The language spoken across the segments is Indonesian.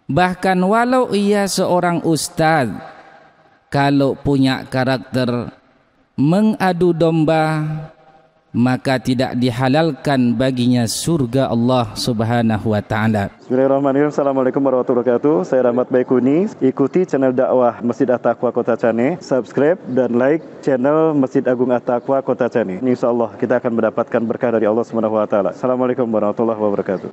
Bahkan walau ia seorang ustaz, kalau punya karakter mengadu domba, maka tidak dihalalkan baginya surga Allah Subhanahu wa taala. Bismillahirrahmanirrahim. Assalamualaikum warahmatullahi wabarakatuh. Saya Rahmat Baikuni. Ikuti channel dakwah Masjid At-Taqwa Kota Cane, subscribe dan like channel Masjid Agung At-Taqwa Kota Cane. Insyaallah kita akan mendapatkan berkah dari Allah Subhanahu wa taala. Assalamualaikum warahmatullahi wabarakatuh.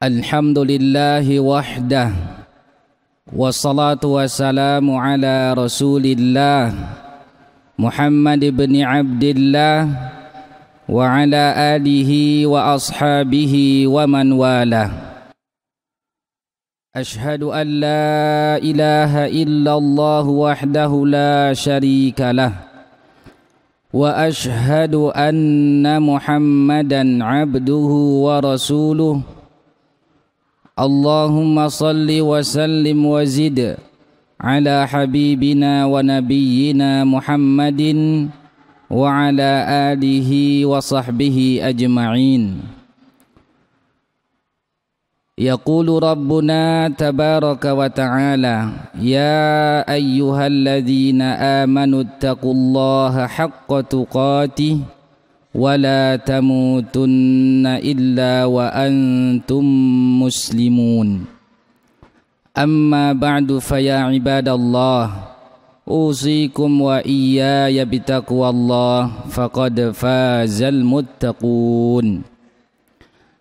Alhamdulillahi wahdah, wassalatu wassalamu ala rasulillah Muhammad ibn Abdillah wa ala alihi wa ashabihi wa man walah. Ashhadu an la ilaha illallah wahdahu la syarika lah, wa ashhadu anna Muhammadan abduhu wa rasuluh. Allahumma salli wa sallim wa zid ala habibina wa nabiyyina Muhammadin wa ala alihi wa sahbihi ajma'in. Yaqulu Rabbuna tabaraka wa ta'ala, ya ayyuhalladzina amanu attaqullaha haqqa tuqatih wala tamutunna illa wa antum muslimun. Amma ba'du faya ibadallah, usikum wa iyaya bitaqwallah faqad fazal muttaqun.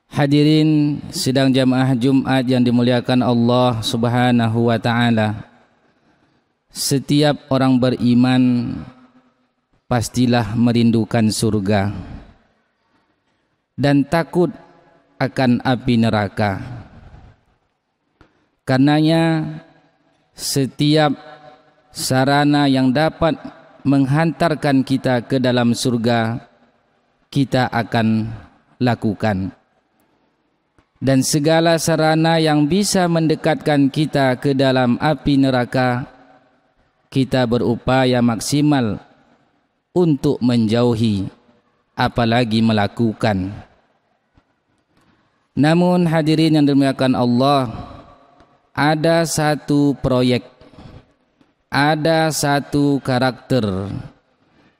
Hadirin sidang jamaah Jumat yang dimuliakan Allah Subhanahu wa taala. Setiap orang beriman pastilah merindukan surga dan takut akan api neraka. Karenanya setiap sarana yang dapat menghantarkan kita ke dalam surga kita akan lakukan, dan segala sarana yang bisa mendekatkan kita ke dalam api neraka kita berupaya maksimal untuk menjauhi, apalagi melakukan. Namun hadirin yang dimuliakan Allah, ada satu proyek, ada satu karakter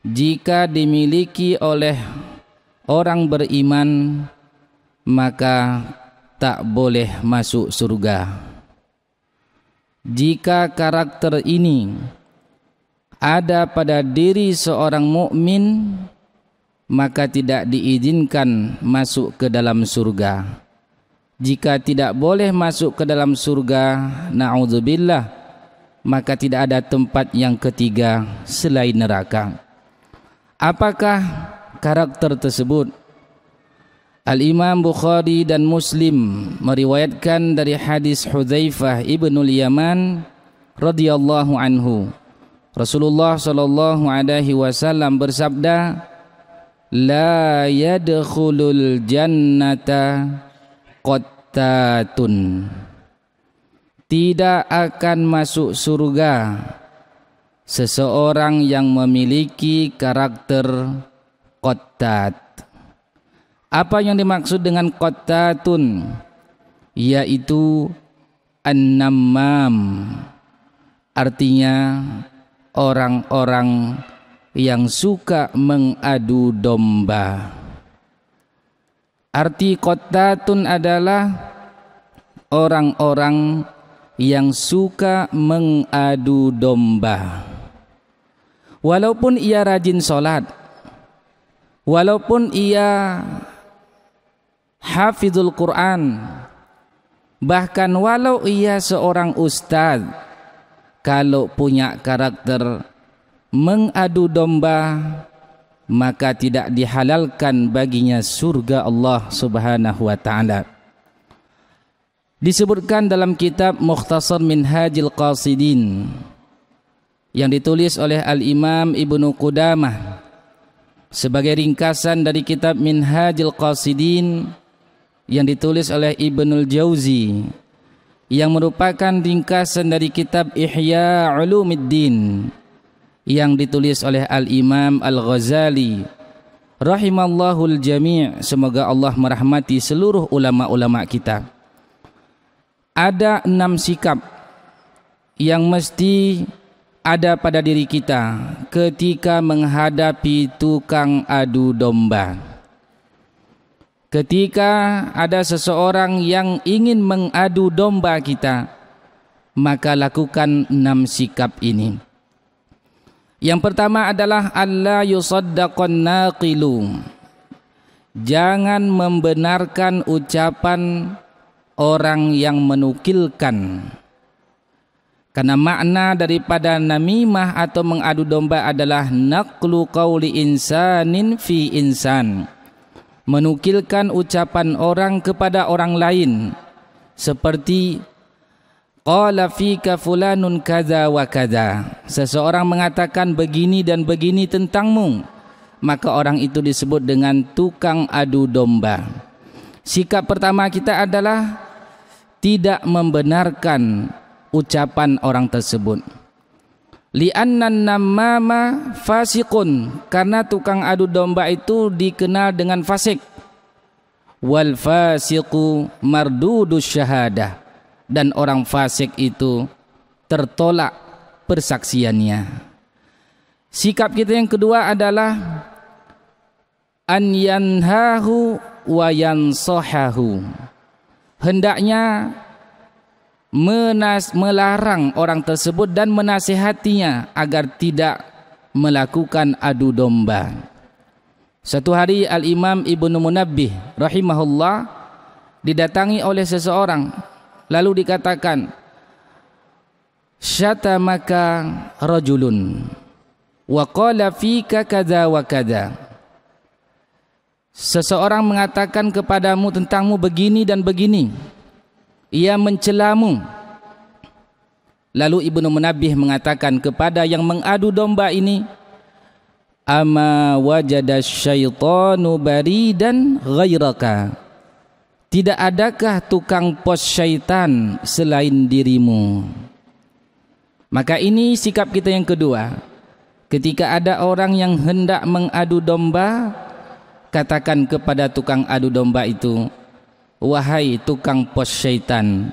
jika dimiliki oleh orang beriman maka tak boleh masuk surga. Jika karakter ini ada pada diri seorang mukmin, maka tidak diizinkan masuk ke dalam surga. Jika tidak boleh masuk ke dalam surga, na'udzubillah, maka tidak ada tempat yang ketiga selain neraka. Apakah karakter tersebut? Al-Imam Bukhari dan Muslim meriwayatkan dari hadis Hudzaifah ibnul Yaman radhiyallahu anhu. Rasulullah sallallahu alaihi wasallam bersabda, la yadkhulul jannata qattatun. Tidak akan masuk surga seseorang yang memiliki karakter qattat. Apa yang dimaksud dengan qattatun? Yaitu an-nammam. Artinya orang-orang yang suka mengadu domba. Arti qattatun adalah orang-orang yang suka mengadu domba. Walaupun ia rajin sholat, walaupun ia hafizul Quran, bahkan walau ia seorang ustaz, kalau punya karakter mengadu domba, maka tidak dihalalkan baginya surga Allah Subhanahu wa taala. Disebutkan dalam kitab Mukhtasar Minhajil Qasidin yang ditulis oleh Al-Imam Ibnu Qudamah sebagai ringkasan dari kitab Minhajil Qasidin yang ditulis oleh Ibnul Jauzi, yang merupakan ringkasan dari kitab Ihya Ulumuddin yang ditulis oleh Al-Imam Al-Ghazali rahimallahul jami', semoga Allah merahmati seluruh ulama-ulama kita. Ada 6 sikap yang mesti ada pada diri kita ketika menghadapi tukang adu domba. Ketika ada seseorang yang ingin mengadu domba kita, maka lakukan 6 sikap ini. Yang pertama adalah alla yusaddaqan naqilu. Jangan membenarkan ucapan orang yang menukilkan. Karena makna daripada namimah atau mengadu domba adalah naqlu qauli insanin fi insan. Menukilkan ucapan orang kepada orang lain. Seperti qala fika fulanun kadza wa kadza. Seseorang mengatakan begini dan begini tentangmu, maka orang itu disebut dengan tukang adu domba. Sikap pertama kita adalah tidak membenarkan ucapan orang tersebut. Li'annan namama fasiqun, karena tukang adu domba itu dikenal dengan fasik. Wal fasiqu mardudus syahadah, dan orang fasik itu tertolak persaksiannya. Sikap kita yang kedua adalah an yanhahu wa yansahahu. Hendaknya melarang orang tersebut dan menasihatinya agar tidak melakukan adu domba. Satu hari Al-Imam Ibnu Munabbih rahimahullah didatangi oleh seseorang, lalu dikatakan, syatamaka rajulun wa qala fika kadza wa kadza. Seseorang mengatakan kepadamu tentangmu begini dan begini. Ia mencelamu. Lalu Ibnu Munabbih mengatakan kepada yang mengadu domba ini, ama wajada syaitanu baridan ghairaka. Tidak adakah tukang pos syaitan selain dirimu? Maka ini sikap kita yang kedua. Ketika ada orang yang hendak mengadu domba, katakan kepada tukang adu domba itu, wahai tukang pos syaitan,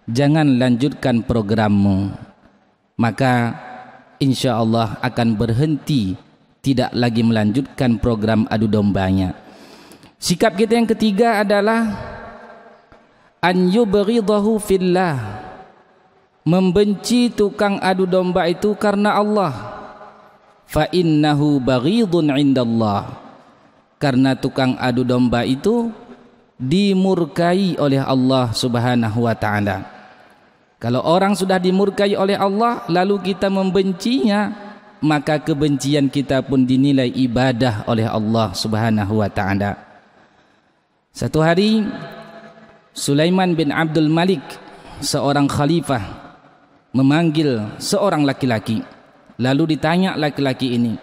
jangan lanjutkan programmu. Maka insya Allah akan berhenti, tidak lagi melanjutkan program adu dombanya. Sikap kita yang ketiga adalah an yubghidahu fillah. Membenci tukang adu domba itu karena Allah. Fa innahu baghidun indallah. Karena tukang adu domba itu dimurkai oleh Allah Subhanahu wa ta'ala. Kalau orang sudah dimurkai oleh Allah lalu kita membencinya, maka kebencian kita pun dinilai ibadah oleh Allah Subhanahu wa ta'ala. Satu hari Sulaiman bin Abdul Malik, seorang khalifah, memanggil seorang laki-laki. Lalu ditanya laki-laki ini,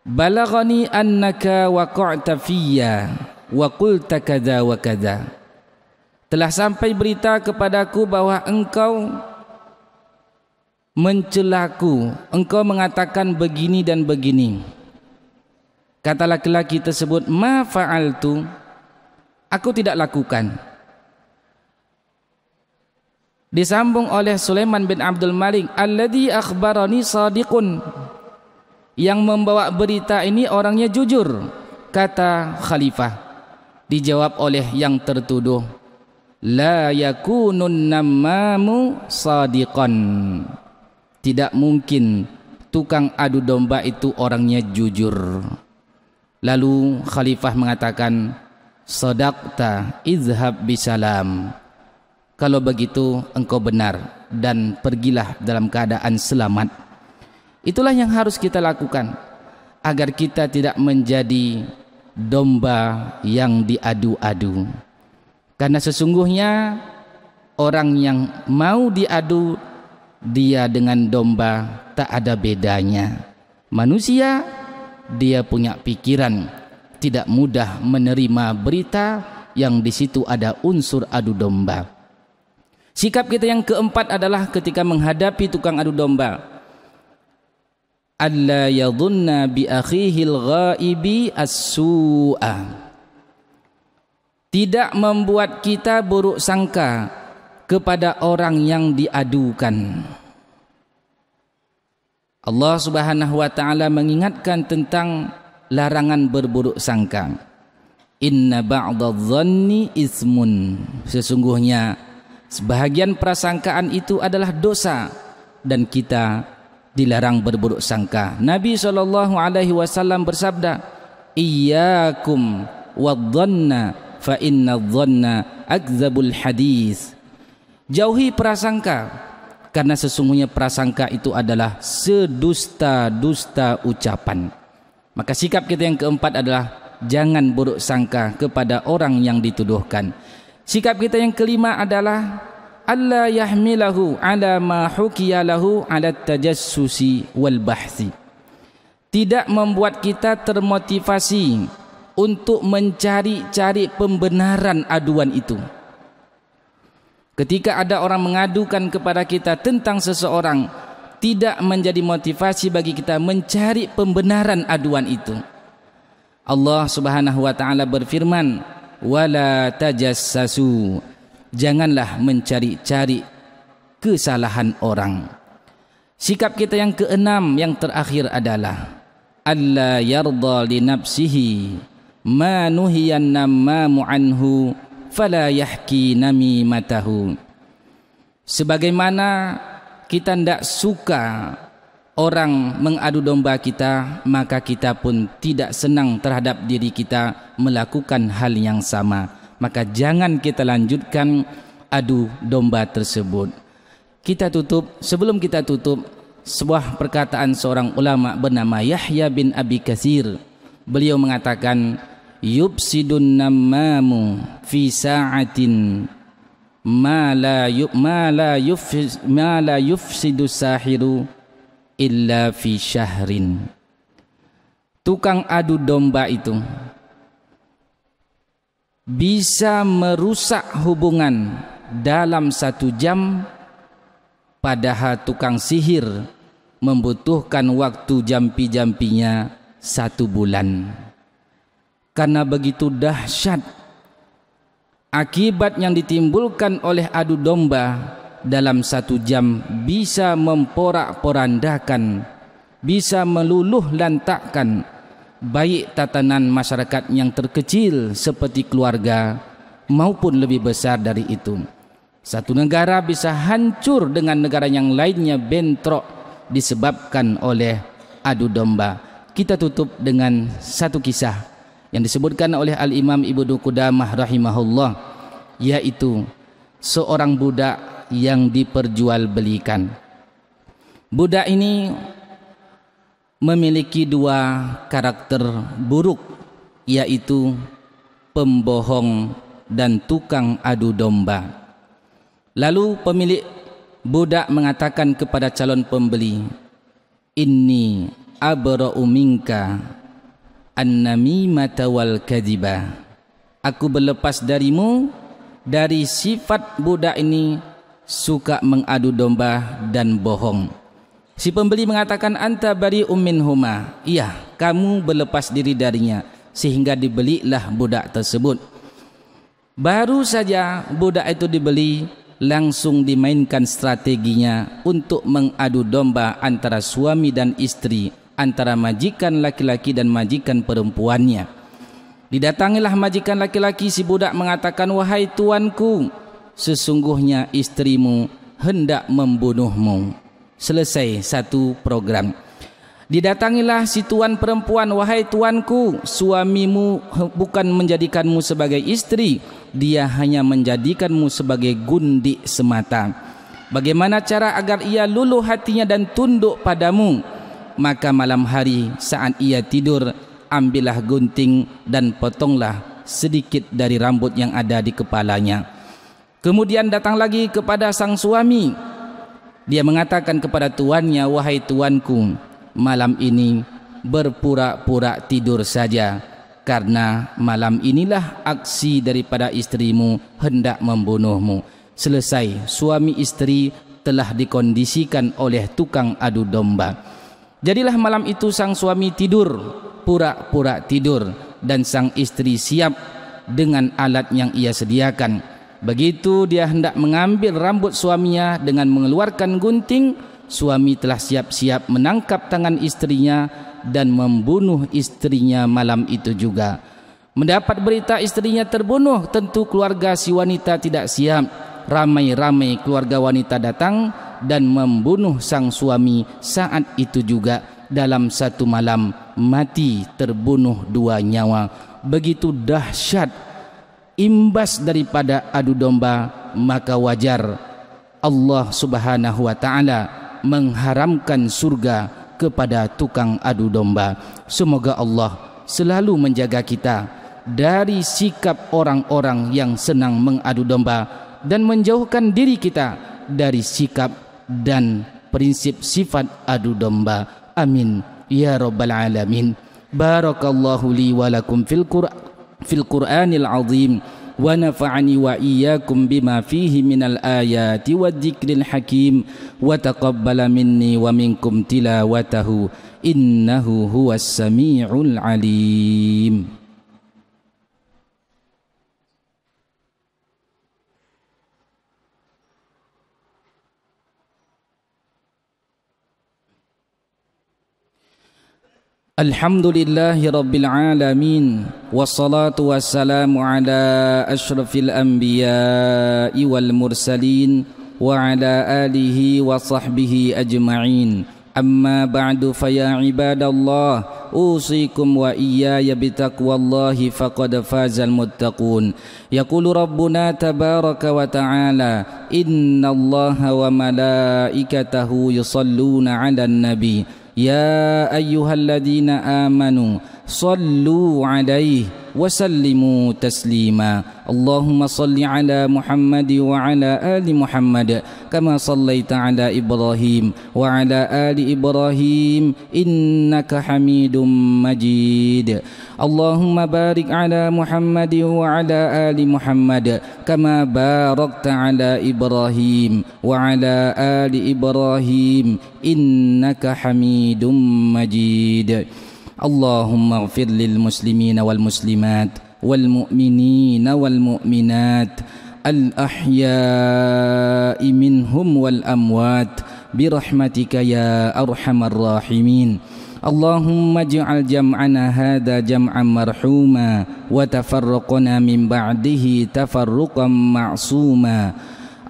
balaghani annaka waqa'ta fiyya wa qulta kadza wa kadza. Telah sampai berita kepadaku bahwa engkau mencelaku, engkau mengatakan begini dan begini. Kata laki-laki tersebut, ma fa'altu, aku tidak lakukan. Disambung oleh Sulaiman bin Abdul Malik, alladhi akhbarani sadiqun, yang membawa berita ini orangnya jujur. Kata khalifah, dijawab oleh yang tertuduh, la yakunun namamu sadiqan. Tidak mungkin tukang adu domba itu orangnya jujur. Lalu khalifah mengatakan, sadaqta izhab bisalam. Kalau begitu engkau benar dan pergilah dalam keadaan selamat. Itulah yang harus kita lakukan agar kita tidak menjadi domba yang diadu-adu. Karena sesungguhnya orang yang mau diadu, dia dengan domba tak ada bedanya. Manusia, dia punya pikiran, tidak mudah menerima berita yang di situ ada unsur adu domba. Sikap kita yang keempat adalah ketika menghadapi tukang adu domba, alla yadhunna bi akhihil ghaibi as-su'a. Tidak membuat kita buruk sangka kepada orang yang diadukan. Allah Subhanahu wa taala mengingatkan tentang larangan berburuk sangka. Inna ba'dadh-dhanni itsmun. Sesungguhnya sebahagian prasangkaan itu adalah dosa dan kita dilarang berburuk sangka. Nabi SAW bersabda, "Iyyakum wadh-dhanna fa inna-dhanna akdzabul hadis." Jauhi prasangka, karena sesungguhnya prasangka itu adalah sedusta-dusta ucapan. Maka sikap kita yang keempat adalah jangan buruk sangka kepada orang yang dituduhkan. Sikap kita yang kelima adalah alla yahmilahu ala ma hukiya lahu ala tajassusi wal bahthi. Tidak membuat kita termotivasi untuk mencari-cari pembenaran aduan itu. Ketika ada orang mengadukan kepada kita tentang seseorang, tidak menjadi motivasi bagi kita mencari pembenaran aduan itu. Allah Subhanahu wa taala berfirman, wala tajassasu. Janganlah mencari-cari kesalahan orang. Sikap kita yang keenam, yang terakhir adalah alla yarda li nafsihi ma nuhiyan namamu anhu fala yahki namimatahu. Sebagaimana kita tidak suka orang mengadu domba kita, maka kita pun tidak senang terhadap diri kita melakukan hal yang sama. Maka jangan kita lanjutkan adu domba tersebut. Sebelum kita tutup, sebuah perkataan seorang ulama bernama Yahya bin Abi Katsir. Beliau mengatakan, yubsidun namamu fi sa'atin ma la yufsidu sahiru illa fi syahrin. Tukang adu domba itu bisa merusak hubungan dalam 1 jam, padahal tukang sihir membutuhkan waktu jampi-jampinya 1 bulan. Karena begitu dahsyat akibat yang ditimbulkan oleh adu domba, dalam 1 jam bisa memporak-porandakan, bisa meluluh lantakkan baik tatanan masyarakat yang terkecil seperti keluarga maupun lebih besar dari itu. Satu negara bisa hancur dengan negara yang lainnya bentrok disebabkan oleh adu domba. Kita tutup dengan satu kisah yang disebutkan oleh Al-Imam Ibnu Qudamah rahimahullah, yaitu seorang budak yang diperjualbelikan. Budak ini memiliki 2 karakter buruk, yaitu pembohong dan tukang adu domba. Lalu pemilik budak mengatakan kepada calon pembeli, inni abra'u minka an-namimata wal kadhiba. Aku berlepas darimu dari sifat budak ini suka mengadu domba dan bohong. Si pembeli mengatakan, anta bari'um minhuma. Iya, kamu berlepas diri darinya, sehingga dibelilah budak tersebut. Baru saja budak itu dibeli, langsung dimainkan strateginya untuk mengadu domba antara suami dan istri, antara majikan laki-laki dan majikan perempuannya. Didatangilah majikan laki-laki, si budak mengatakan, wahai tuanku, sesungguhnya istrimu hendak membunuhmu. Selesai 1 program. Didatangilah si tuan perempuan, wahai tuanku, suamimu bukan menjadikanmu sebagai istri, dia hanya menjadikanmu sebagai gundik semata. Bagaimana cara agar ia luluh hatinya dan tunduk padamu? Maka malam hari saat ia tidur, ambillah gunting dan potonglah sedikit dari rambut yang ada di kepalanya. Kemudian datang lagi kepada sang suami. Dia mengatakan kepada tuannya, wahai tuanku, malam ini berpura-pura tidur saja, karena malam inilah aksi daripada istrimu hendak membunuhmu. Selesai, suami istri telah dikondisikan oleh tukang adu domba. Jadilah malam itu sang suami tidur, pura-pura tidur, dan sang istri siap dengan alat yang ia sediakan. Begitu dia hendak mengambil rambut suaminya dengan mengeluarkan gunting, suami telah siap-siap menangkap tangan istrinya dan membunuh istrinya malam itu juga. Mendapat berita istrinya terbunuh, tentu keluarga si wanita tidak siap. Ramai-ramai keluarga wanita datang dan membunuh sang suami saat itu juga. Dalam satu malam mati terbunuh 2 nyawa. Begitu dahsyat imbas daripada adu domba, maka wajar Allah Subhanahu wa taala mengharamkan surga kepada tukang adu domba. Semoga Allah selalu menjaga kita dari sikap orang-orang yang senang mengadu domba dan menjauhkan diri kita dari sikap dan prinsip sifat adu domba. Amin ya rabbal alamin. Barakallahu li wa lakum fil Qur'anil azim wa nafa'ani wa iyyakum bima fihi minal ayati wadh-dhikril hakim wa taqabbala minni wa minkum tilawatahu innahu huwas samiul alim. Alhamdulillahi Rabbil Alamin. Wassalatu wassalamu ala ashrafil anbiya'i wal mursalin wa ala alihi wa sahbihi ajma'in. Amma ba'du faya ibadallah, usikum wa iyaya bitaqwallahi faqad fazal muttaqun. Yaqulu Rabbuna tabaraka wa ta'ala, innallaha wa malaikatahu yusalluna 'alan nabi. Ya ayyuhalladzina amanu sallu alaihi wa sallimu taslima. Allahumma salli ala Muhammad wa ala ali Muhammad kama sallaita ala Ibrahim wa ala ali Ibrahim innaka Hamidum Majid. Allahumma barik ala Muhammad wa ala ali Muhammad kama barakta ala Ibrahim wa ala ali Ibrahim innaka Hamidum Majid. Allahumma ighfir lil muslimina wal muslimat wal mu'minina wal mu'minat al ahya'i minhum wal amwat birahmatika ya arhamar rahimin. Allahumma ij'al jam'ana hadha jam'an marhuma wa tafarraqana min ba'dihi tafarruqan ma'suma.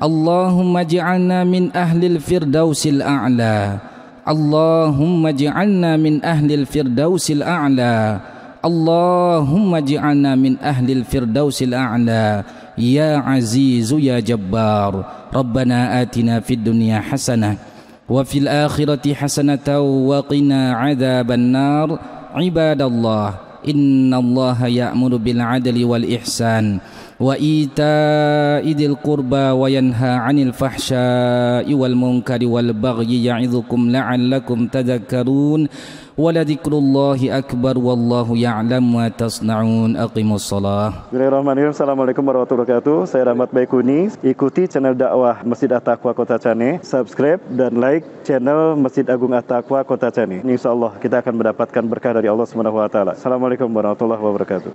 Allahumma ij'alna min ahlil firdausil a'la. Allahumma ij'alna min ahlil firdausil a'la. Allahumma ij'alna min ahlil firdausil a'la. Ya azizu ya jabbar. Rabbana atina fid dunya hasanah wa fil akhirati hasanatan wa qina adzaban nar. Ibadallah, innallaha ya'muru bil adli wal ihsan wa ita'i dzil qurba wa yanha 'anil fahsya'i wal munkari wal bagyi ya'idzukum la'allakum tadhakkarun. Waladikrullahi akbar wallahu ya'lam ma tasna'un. Aqimus shalah. Bismillahirrahmanirrahim. Assalamualaikum warahmatullahi wabarakatuh. Saya Rahmat Baikuni. Ikuti channel dakwah Masjid At-Taqwa Kota Cane. Subscribe dan like channel Masjid Agung At-Taqwa Kota Cane. Insyaallah kita akan mendapatkan berkah dari Allah Subhanahu wa taala. Assalamualaikum warahmatullahi wabarakatuh.